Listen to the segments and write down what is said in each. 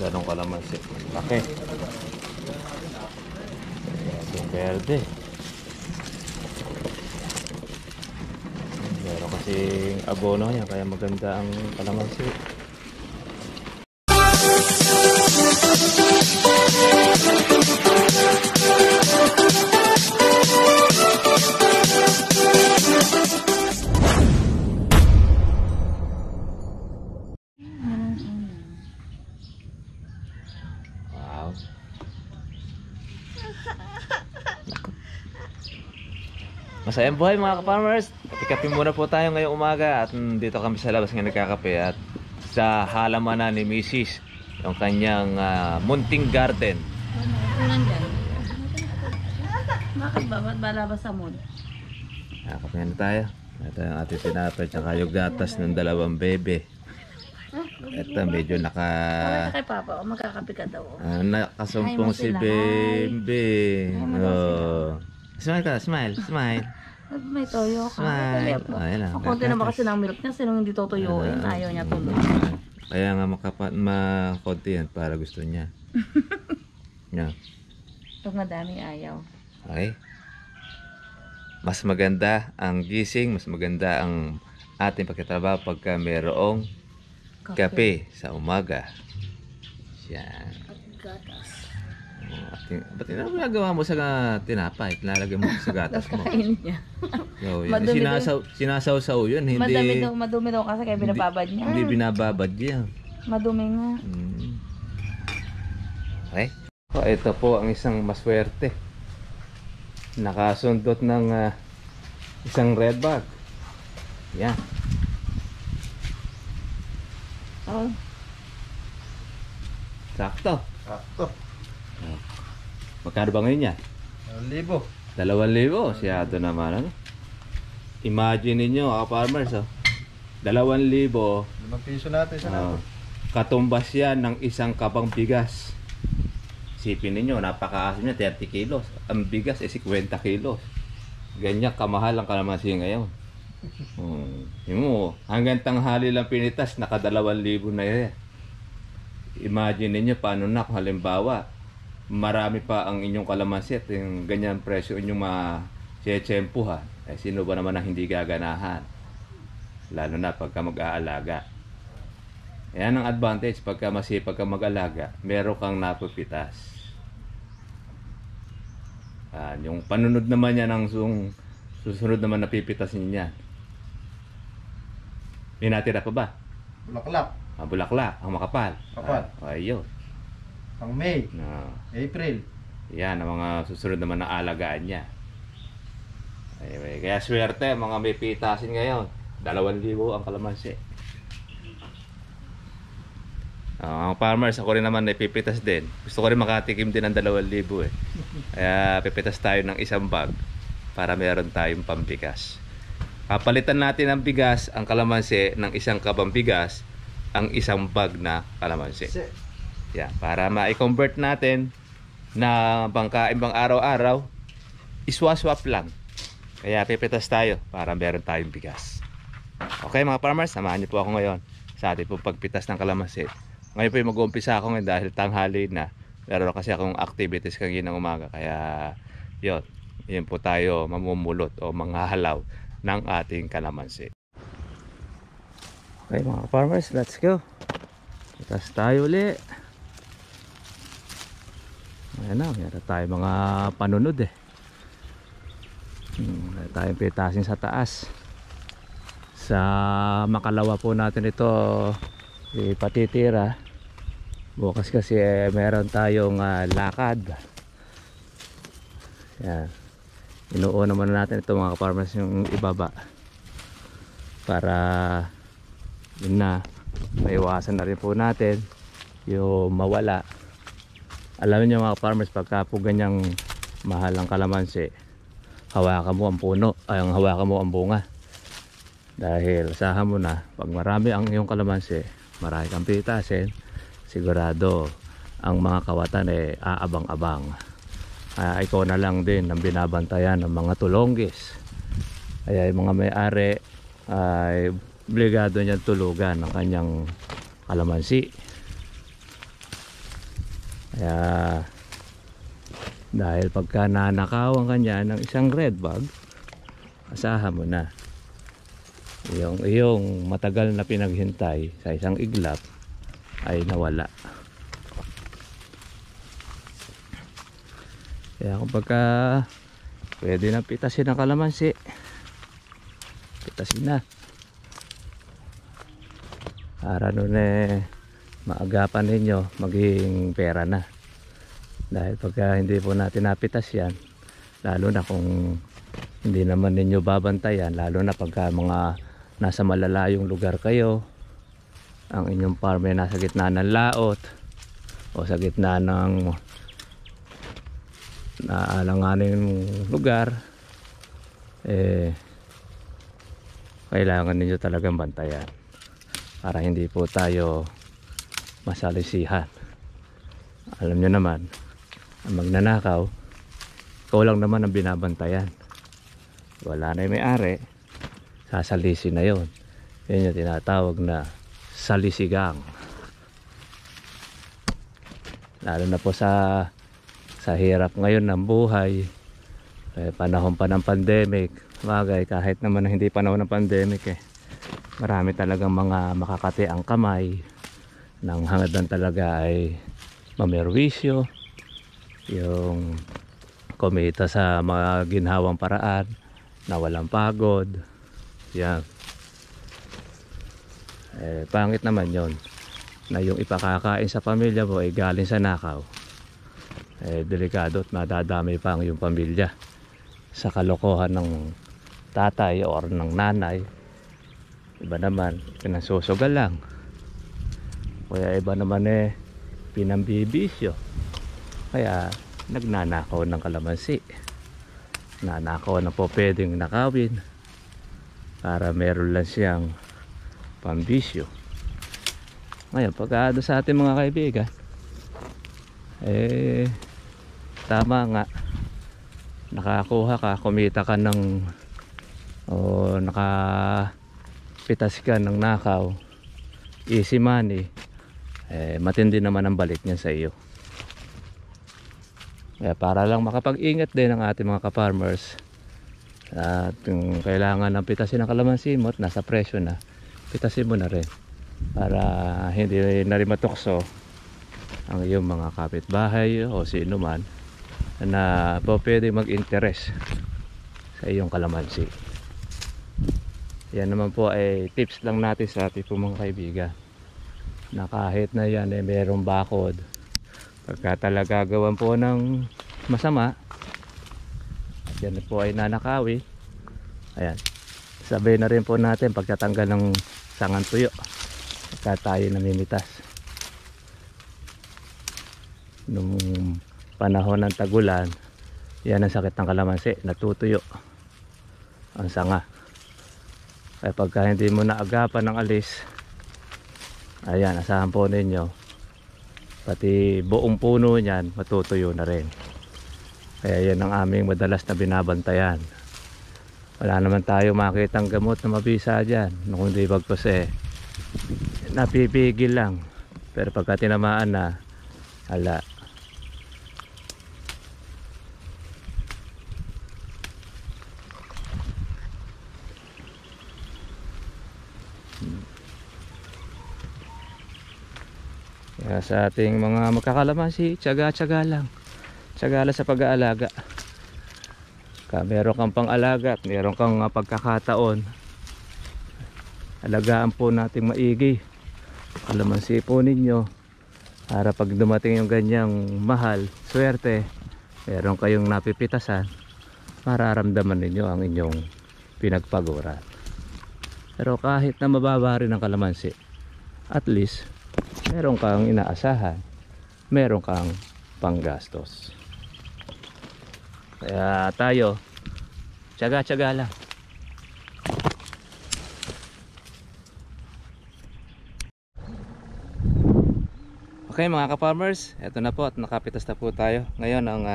ganda ng kalamansi. Laki. Yung verde. Meron kasing abono niya kaya maganda ang kalamansi. Wow. Masayang buhay mga ka-farmers. Kape-kape muna po tayo ngayong umaga at dito kami sa labas nga nagkakape at sa halamanan ni Mrs. yung kanyang munting garden. Bakit ba? Ba't balabas sa mood? Kape na tayo. Ito yung ating tinapay tsaka yung gatas ng dalawang bebe. Ito medyo Bakit kay Papa? O magkakape ka daw? nakasumpong si Bebe. Oh. Smile ka, smile, smile. May toyo ka. Smile. Ayan lang. Ang konti naman kasi ng milk niya. Sinong hindi tutuyuin? Ayaw niya tuloy. Kaya nga makonti yan para gusto niya. Yeah. Ito madami ayaw. Okay. Mas maganda ang gising, mas maganda ang ating pagkatrabaho pagka mayroong kape sa umaga. Yan. Ba't ginagawa mo sa tinapay? Tinalagay mo sa gatas mo. Kainin niya. So, sinasaw-saw yun. Hindi, Madumi daw kasi kaya binababad niya. Hindi binababad yan. Madumi nga. Okay. So, ito po ang isang maswerte. Nakasundot ng isang red bag. Yan. Oh. Sakto. Sakto. Magkano ba ngayon yan? 1,000. 2,000. Siyado naman. Ano? Imagine ninyo, farmers. 2,000. 5 piso natin sa natin. Katumbas yan ng isang kabang bigas. Isipin ninyo, napakaasim niya, 30 kilos. Ang bigas ay 50 kilos. Ganyan kamahal ang kalamansi ngayon. Yung mo, hanggang tanghali lang pinitas, naka 2,000 na yan. Imagine ninyo paano na kung halimbawa marami pa ang inyong kalamansi at yung ganyan presyo inyong ma-tsempuhan. Eh, sino ba naman ang hindi gaganahan? Lalo na pagka mag-aalaga. Yan ang advantage pagka masipag ka mag-alaga, meron kang napupitas. Yung panunod naman yan ang susunod naman napipitas niya. May natira pa ba? Bulaklak. Bulaklak, ang makapal. Kapal. Ayun. Pang May. April. Yan ang mga susunod naman na alagaan niya. Kaya swerte mga may pitasin ngayon. 2,000 ang kalamansi. Ang farmers, ako rin naman napipitas din. Gusto ko rin makatikim din ng 2,000 eh. Kaya pipitas tayo ng isang bag para meron tayong pambigas. Kapalitan natin ang bigas, ang kalamansi, ng isang kabang bigas, ang isang bag na kalamansi. Yan, para ma-convert natin na pangkain bang araw-araw, iswa-swap lang. Kaya pipitas tayo para meron tayong bigas. Okay mga farmers, samahan niyo po ako ngayon sa ating pong pagpitas ng kalamansi. Ngayon po yung mag-uumpisa ako ngayon dahil tanghali na. Meron kasi akong activities kaginang umaga. Kaya yun po tayo mamumulot o manghahalaw ng ating kalamansi. Okay mga farmers, let's go. Pitas tayo ulit. Ayan na, meron tayo mga panunod eh. Meron tayong pitasin sa taas. Sa makalawa po natin ito ipatitira. Bukas kasi meron tayong lakad. Yan. Inuuna muna natin ito mga farmers yung ibaba. Para yun na, maiwasan na rin po natin yung mawala. Alam niyo mga farmers, pagka po ganyang mahal ang kalamansi, hawakan mo ang puno, ay hawakan mo ang bunga. Dahil asahan mo na, pag marami ang iyong kalamansi, marami kang pitasin, sigurado ang mga kawatan ay aabang-abang. Ikaw na lang din ang binabantayan ng mga tulonggis. Kaya yung mga may-ari ay obligado niyan tulugan ng kanyang kalamansi. Kaya dahil pagka nanakawan ka niya ng isang red bag, asahan mo na yung iyong matagal na pinaghintay sa isang iglap ay nawala. Kaya kung pagka pwede na pitasin ang kalamansi, pitasin na para nun maagapan ninyo maging pera na. Dahil pagka hindi po natin napitas yan, lalo na kung hindi naman ninyo babantayan, lalo na pagka mga nasa malalayong lugar kayo, ang inyong farm ay nasa gitna ng laot o sa gitna ng naalanganing lugar, kailangan ninyo talagang bantayan para hindi po tayo masalisihan. Alam nyo naman, ang magnanakaw, ikaw lang naman ang binabantayan. Wala na yung may-ari, sasalisi na yon. Yan yung tinatawag na salisigang. Lalo na po sa hirap ngayon ng buhay, panahon pa ng pandemic, bagay kahit naman hindi panahon ng pandemic, marami talagang mga makakati ang kamay nang hangad talaga ay mamerwisyo, yung kumita sa mga ginhawang paraan na walang pagod. Yan. Pangit naman yon na yung ipakakain sa pamilya mo ay galing sa nakaw. Delikado at madadamay pa ang iyong pamilya sa kalokohan ng tatay or ng nanay. Iba naman pinasusugal lang, kaya iba naman pinambibisyo, kaya nagnanakaw ng kalamansi, nanakaw na po pwedeng nakawin para meron lang siyang pambisyo. Ngayon pagka sa ating mga kaibigan, tama nga, nakakuha ka, kumita ka ng nakapitas ka ng nakaw, easy money, matindi naman ang balik niya sa iyo. Kaya para lang makapag-ingat din ang ating mga ka-farmers, at kung kailangan ng pitasin ng kalamansi mo at nasa presyo na, pitasin mo na rin para hindi na rin matukso ang iyong mga kapitbahay o sino man na po pwede mag-interest sa iyong kalamansi. Yan naman po ay tips lang natin sa ating po mga kaibigan, na kahit na yan mayroong bakod, pagka talaga gawan po ng masama at yan po ay nanakawi, ayan, sabay na rin po natin pagtatanggal ng sangan tuyo pagka tayo namimitas. Nung panahon ng tagulan, yan ang sakit ng kalamansi, natutuyo ang sanga. Kaya pagka hindi mo naagapan ng alis, ayan, asahan po ninyo, pati buong puno niyan matutuyo na rin. Kaya yan ang aming madalas na binabantayan. Wala naman tayo makitang gamot na mabisa dyan, kundi bagkos napipigil lang. Pero pagka tinamaan na, hala, kaya sa ating mga magkakalamansi, tiyaga-tiyaga lang, tiyaga lang sa pag-aalaga. Meron kang pang-alaga at meron kang pagkakataon, alagaan po nating maigi kalamansi po ninyo para pag dumating yung ganyang mahal, swerte, meron kayong napipitasan, mararamdaman ninyo ang inyong pinagpaguran. Pero kahit na mababa rin ang kalamansi, at least meron kang inaasahan, meron kang panggastos. Kaya tayo, tiyaga-tiyaga lang. Okay mga ka-farmers, eto na po at nakapitas na po tayo. Ngayon ang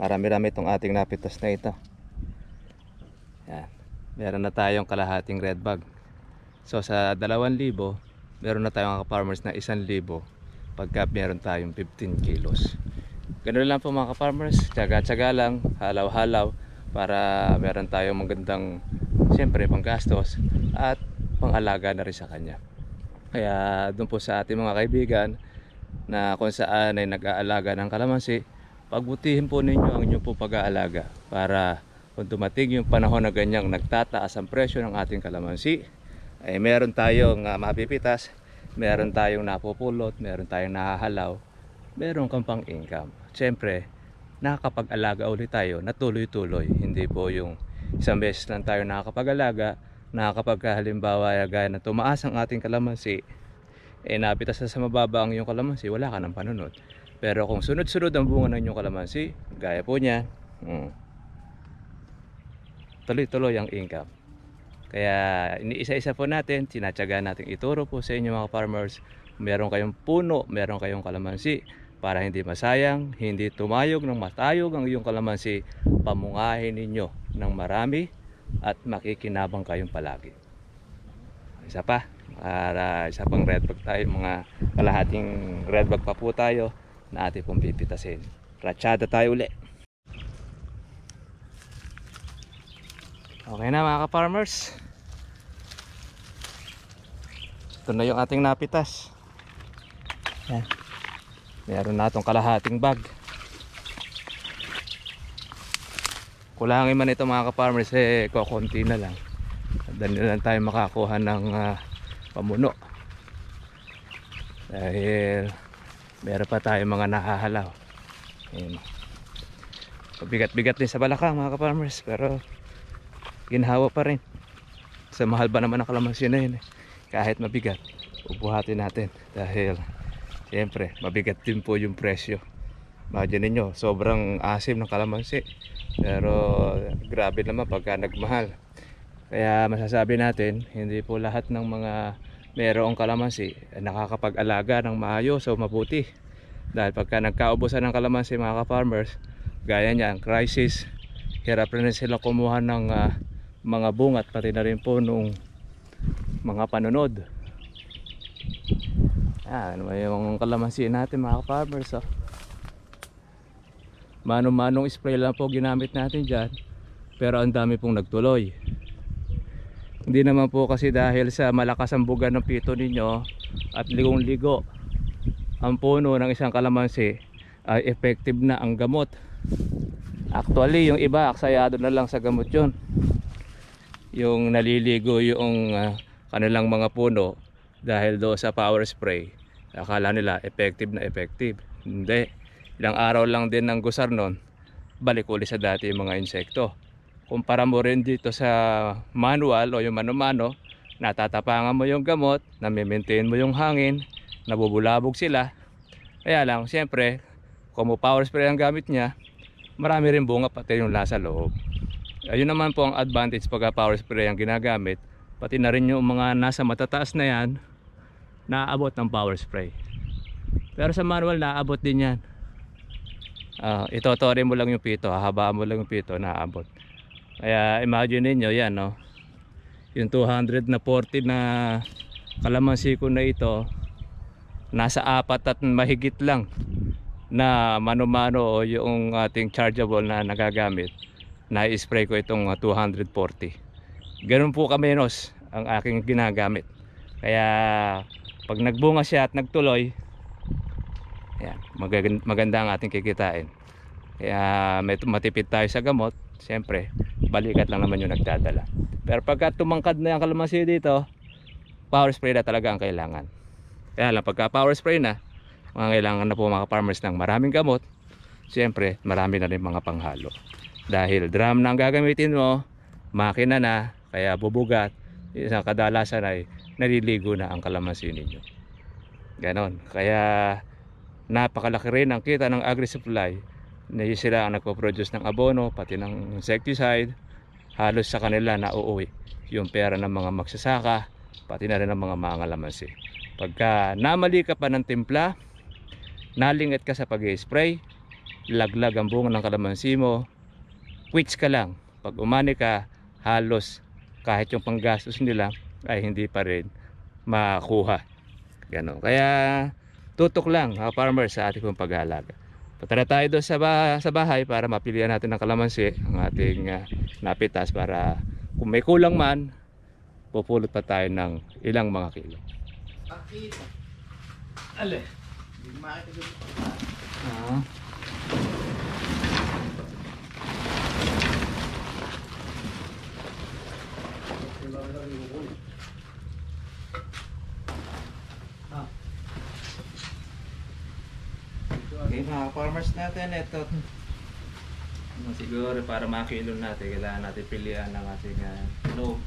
marami-rami itong ating napitas na ito. Yan. Meron na tayong kalahating red bag. So sa 2,000, meron na tayong ka-farmers na 1,000 pagka meron tayong 15 kilos. Ganun lang po mga ka-farmers, tsaga-tsaga lang, halaw-halaw para meron tayong magandang siyempre panggastos at pangalaga na rin sa kanya. Kaya doon po sa ating mga kaibigan na kung saan ay nag-aalaga ng kalamansi, pagbutihin po ninyo ang inyong po pag-aalaga para kung dumating yung panahon na ganyang nagtataas ang presyo ng ating kalamansi, ay meron tayong mapipitas, meron tayong napupulot, meron tayong nahahalaw, meron kang pang income. Siyempre, nakakapag-alaga ulit tayo na tuloy-tuloy. Hindi po yung isang beses lang tayo nakakapag-alaga, halimbawa gaya na tumaas ang ating kalamansi, napitas na sa mababa ang iyong kalamansi, wala ka ng panunod. Pero kung sunod-sunod ang bunga ng iyong kalamansi, gaya po niyan, tuloy-tuloy ang income. Kaya iniisa-isa po natin, tinatsaga natin ituro po sa inyo mga farmers. Meron kayong puno, meron kayong kalamansi, para hindi masayang, hindi tumayog ng matayog ang iyong kalamansi, pamungahin ninyo ng marami at makikinabang kayong palagi. Isa pa, para isa pang red bag tayo, mga kalahating red bag pa po tayo na ating pong pipitasin. Ratsyada tayo uli. Okay na mga ka-farmers, ito na yung ating napitas. Yan. Meron na itong kalahating bag. Kulangin man ito mga ka-farmers, kukunti na lang. Dali lang tayo makakuha ng pamuno. Dahil meron pa tayo mga nakahalaw. Pabigat-bigat din sa balakang mga ka-farmers, pero ginhawa pa rin. Sa mahal ba naman ang kalamansi na yun, kahit mabigat, ubuhatin natin. Dahil siyempre, mabigat din po yung presyo. Imagine niyo, sobrang asim ng kalamansi. Pero grabe naman pagka nagmahal. Kaya masasabi natin, hindi po lahat ng mga mayroong kalamansi nakakapag-alaga ng maayos o mabuti. Dahil pagka nagkaubusan ng kalamansi mga ka-farmers, gaya niyan, crisis, hirap rin sila kumuha ng mga bunga at pati na rin po nung mga panunod. Ano yung kalamansi natin mga ka-farmers, Mano-manong spray lang po ginamit natin dyan, pero ang dami pong nagtuloy. Hindi naman po kasi dahil sa malakas ang buga ng pito ninyo at ligong-ligo ang puno ng isang kalamansi ay effective na ang gamot. Actually yung iba aksayado na lang sa gamot yun, yung naliligo yung kanilang mga puno dahil do sa power spray. Akala nila effective na effective. Hindi, ilang araw lang din ng gusar nun, balik uli sa dati yung mga insekto. Kumpara mo rin dito sa manual o yung mano-mano, natatapangan mo yung gamot, nami-maintain mo yung hangin, nabubulabog sila. Kaya lang siyempre, kung power spray ang gamit niya, marami rin bunga pati yung lasa loob. Ayun naman po ang advantage pagka power spray ang ginagamit, pati na rin yung mga nasa matataas na yan, naaabot ng power spray. Pero sa manual naaabot din yan. Itotore mo lang yung pito, hahabaan mo lang yung pito, naaabot. Kaya imagine niyo yan, no? Yung 240 na kalamansi ko na ito, nasa 4 at mahigit lang na mano-mano o yung ating chargeable na nagagamit, na-spray ko itong 240. Ganun po kamenos ang aking ginagamit. Kaya pag nagbunga siya at nagtuloy, yan, maganda ang ating kikitain. Kaya matipid tayo sa gamot. Siyempre, balikat lang naman yung nagdadala. Pero pagka tumangkad na yung kalamansi dito, power spray na talaga ang kailangan. Kaya lang pagka power spray na, mga kailangan na po mga farmers ng maraming gamot. Siyempre, marami na rin mga panghalo. Dahil drum na ang gagamitin mo, makina na, kaya bubugat. Isang kadalasan ay naliligo na ang kalamansi ninyo. Ganon. Kaya napakalaki rin ang kita ng agri-supply na sila ang nagpo-produce ng abono pati ng insecticide. Halos sa kanila na uuwi yung pera ng mga magsasaka pati na rin ng mga kalamansi. Pagka namali ka pa ng timpla, nalingat ka sa pag-spray, laglag ang bunga ng kalamansi mo, quits ka lang. Pag umani ka, halos kahit yung panggastos nila ay hindi pa rin makuha. Ganon. Kaya tutok lang mga farmers sa ating pong pag-aalaga. Patara tayo doon sa bahay para mapilian natin ng kalamansi ang ating napitas, para kung may kulang man, pupulot pa tayo ng ilang mga kilo. Ale. Okay mga farmers natin, ito siguro para makilo natin, kailangan natin pilihan ng ating hinog.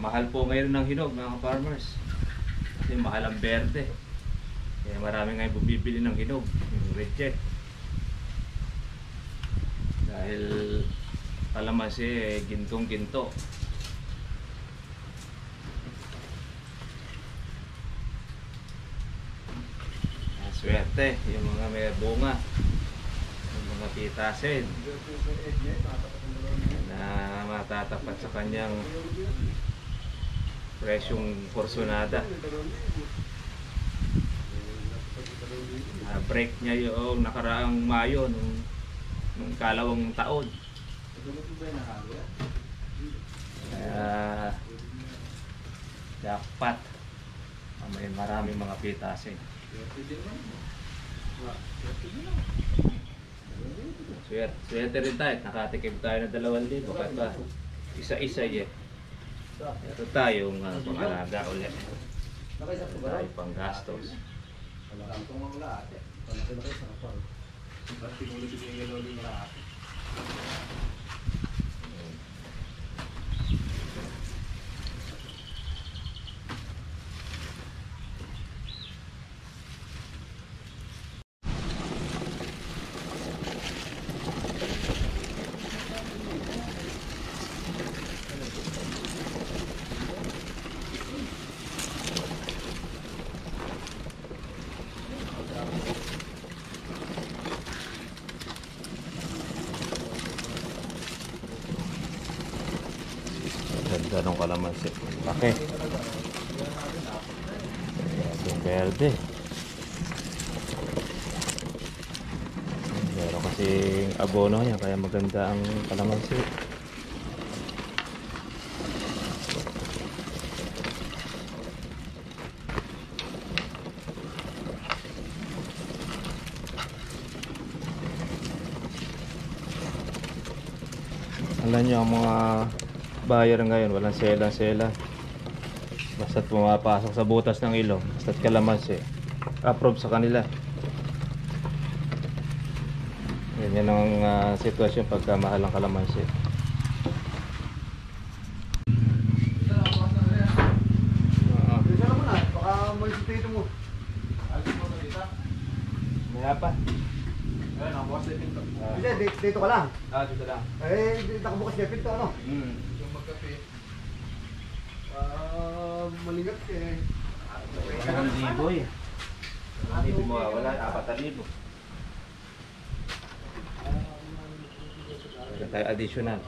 Mahal po ngayon ng hinog mga farmers, kasi mahal ang berde, kaya marami ngayon bumibili ng hinog, yung reject, dahil kalamansi gintong ginto. Swerte yung mga may bunga, yung mga pitasin na matatapat sa kanyang presyong porsonada. Break niya yung nakaraang Mayo nung kalawang taon. Jackpot, may maraming mga pitasin. Swerte rin tayo, nakatikim tayo ng 2,000 kahit ba isa-isa eh. Ito tayong pangalaga ulit, tayo pang gastos. Ganda ng kalamansi. Okay. Yung verde. Meron kasing abono niya, kaya maganda ang kalamansi. Alam niyo, ang mga buyer ngayon walang sela-sela, basta't pumapasok sa butas ng ilong, basta't kalamansi, approve sa kanila. Yan ang sitwasyon pagka mahal ang kalamansi. Baka mag-sitito mo. Maya pa. Ayun, nakabukas na yung pinto. Hindi, dito ka lang. Dito lang. Nakabukas na yung pinto, ano? Yung magkape. Malingat eh. 2,000 eh. Hindi mo wala, 4,000. Meron tayo additional.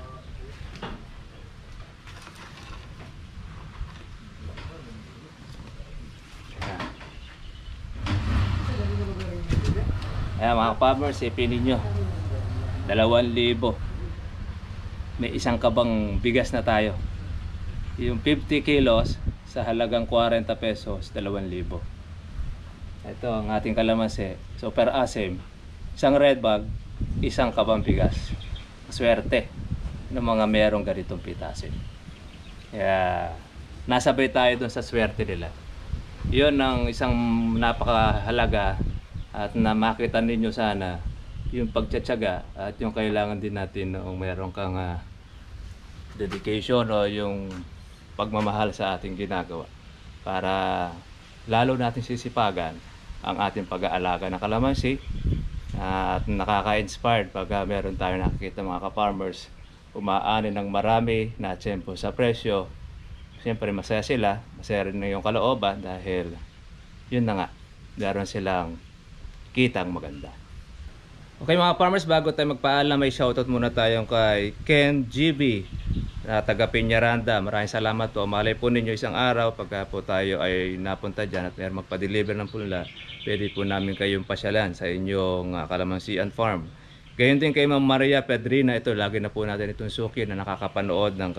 Ayan mga farmers, ipinin nyo 2,000. May isang kabang bigas na tayo. Yung 50 kilos sa halagang 40 pesos, 2,000. Ito ang ating kalamansi. So per asim, isang red bag, isang kabang bigas. Swerte ng mga merong ganitong pitasin. Kaya nasabay tayo dun sa swerte nila. Yun ang isang napakahalaga, at na makita ninyo sana yung pagtsatsaga at yung kailangan din natin noong meron kang dedication o yung pagmamahal sa ating ginagawa, para lalo natin sisipagan ang ating pag-aalaga ng kalamansi. At nakaka-inspired pag meron tayo nakikita mga ka-farmers umaani ng marami na tiyempo sa presyo. Siyempre masaya sila, masaya rin yung kalooban, dahil yun na nga, meron silang kitang maganda. Okay mga farmers, bago tayo magpaalam, may shoutout muna tayong kay Ken GB taga Peñaranda, maraming salamat po. Malay po ninyo isang araw pagka po tayo ay napunta dyan at mayroong magpa-deliver ng punla, pwede po namin kayong pasyalan sa inyong Kalamansian Farm. Gayon din kay Ma'am Maria Pedrina, ito lagi na po natin itong suki na nakakapanood ng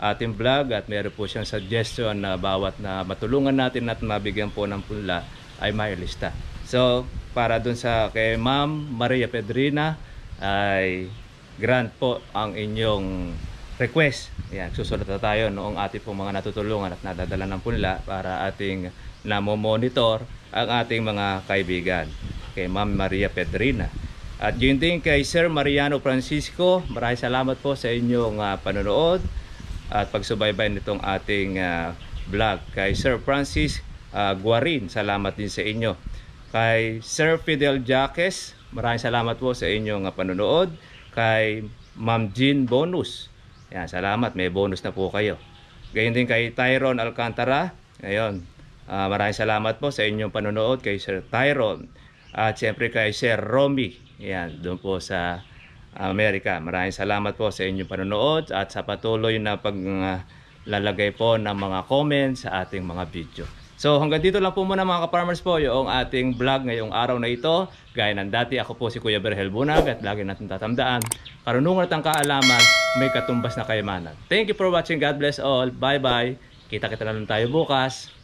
ating vlog at meron po siyang suggestion na bawat na matulungan natin at mabigyan po ng punla ay may lista. So, para dun sa kay Ma'am Maria Pedrina ay grant po ang inyong request. Yan, susunod na tayo noong ating pong mga natutulungan at nadadala ng punla para ating namomonitor ang ating mga kaibigan. Kay Ma'am Maria Pedrina. At yun din kay Sir Mariano Francisco, maraming salamat po sa inyong panonood at pagsubaybay nitong ating vlog. Kay Sir Francis Guarin, salamat din sa inyo. Kay Sir Fidel Jaques, maraming salamat po sa inyong panonood. Kay Ma'am Jean Bonus, yan, salamat, may bonus na po kayo. Gayon din kay Tyron Alcantara, ngayon, maraming salamat po sa inyong panonood kay Sir Tyron. At siyempre kay Sir Romy, yan, doon po sa Amerika. Maraming salamat po sa inyong panonood at sa patuloy na paglalagay po ng mga comments sa ating mga video. So hanggang dito lang po muna mga ka-farmers po yung ating vlog ngayong araw na ito. Gaya ng dati, ako po si Kuya Berhel Bunag at lagi natin tatandaan, karunungan at ang kaalaman may katumbas na kayamanan. Thank you for watching. God bless all. Bye bye. Kita-kita na lang tayo bukas.